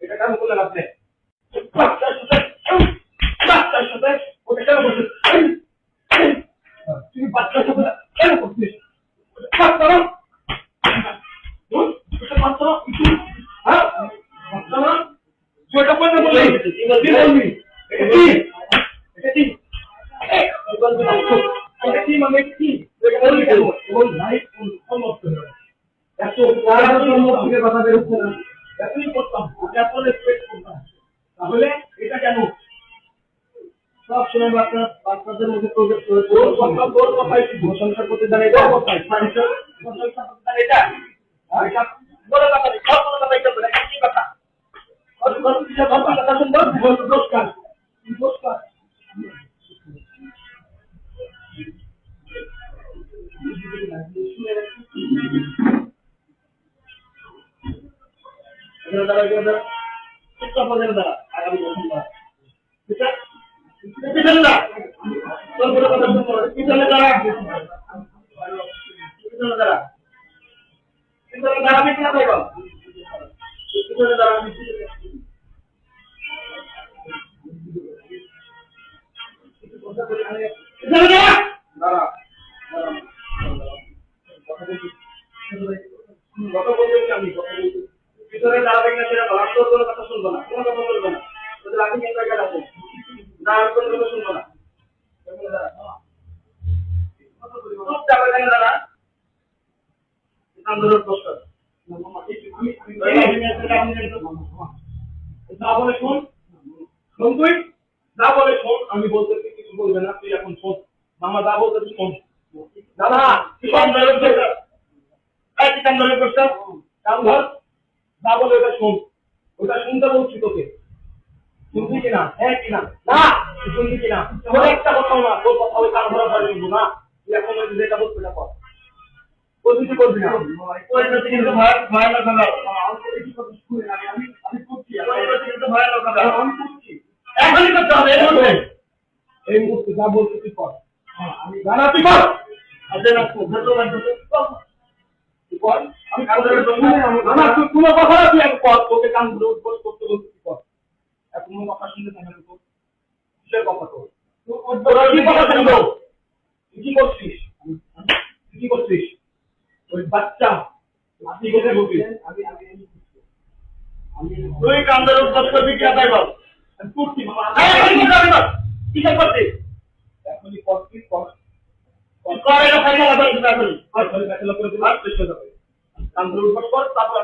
এটা কেন করলেন আপনি? বাচ্চার সাথে ওটা কেন করছিস? তুই বাচ্চার সাথে কেন করছিস? বাচ্চা না? হ্যাঁ বাচ্চা না? তুই এটা করলে বললি কি বলবি? এটা কি? এটা কি? এটা কি মানে কি? এটা বললি কেন? বল ভাই সমস্ত এত থেকে কথা বেরোচ্ছে না, এতই করতাম এত রেসপেক্ট করতাম, তাহলে এটা কেন? সব সময় বাচ্চাদের মধ্যে প্রজেক্ট করে তোর কথাই সংসার করতে জানে এটা কথাই সংসার করতে জানে এটা আর এটা বড় কথা নেই, সব বড় কথা এটা বলে কি কথা? আর কোন কিছু কথা শুনবো বল দোষকার দোষকার আগামী বছর পিছনে দাঁড়া তোর বড় কথা শুনবো পিছনে দাঁড়া পিছনে দাঁড়া পিছনে দাঁড়াবি কিনা ভাই বল পিছনে দাঁড়াবি পিছনে দাঁড়া দাঁড়া কথা বলছি আমি কথা বলছি পিছনে দাঁড়াবে কিনা সেটা বল তোর কোনো কথা শুনবো না কোনো কথা বলবো না তোদের আগে নিয়ে জায়গা রাখো না আর কোনো কথা শুনবো না দাঁড়া আন্দোলন প্রশ্ন যা বলে শোন শোন তুই যা বলে শোন আমি বলতে কিছু বলবে না তুই এখন শোন মামা যা বলতে তুই শোন দাদা কি আন্দোলন করছে এই কি আন্দোলন করছে কাম ধর যা বলে ওটা শোন ওটা শুনতে বলছি তোকে শুনবি কিনা হ্যাঁ কিনা না শুনবি কিনা তোর একটা কথাও না তোর কথা ওই কান ধরা পারবি না তুই এখন ওই যেটা বলছিস সেটা কর কিছু করবি না পরিণতি কিন্তু ভয়ানক হবে আমি করছি পরিণতি কিন্তু ভয়ানক হবে আমি করছি এখনই করতে হবে এই মুহূর্তে যা বলতে তুই কর আমি জানা তুই কর আচ্ছা না তুই কর আমি আমার কোনো কথা না তুই এক কর তোকে কান ধরে উঠবস করতে বলতে তুই কর এখন কোনো কথা শুনলে তাহলে তোর কিসের কথা তোর কি কথা শুনবো তুই কি করছিস তুই কি করছিস ওই বাচ্চা আপনি কোথায় বলবেন আমি তুই কান্দার উদ্যোগ করবি কি আদায় বল আমি করছি মামা কিসের করছিস এখনই করছিস কর এটা ফাইনাল আবার এখনই আর ফেলা করে দিলাম শেষ হয়ে যাবে কান্দার উদ্যোগ কর তারপর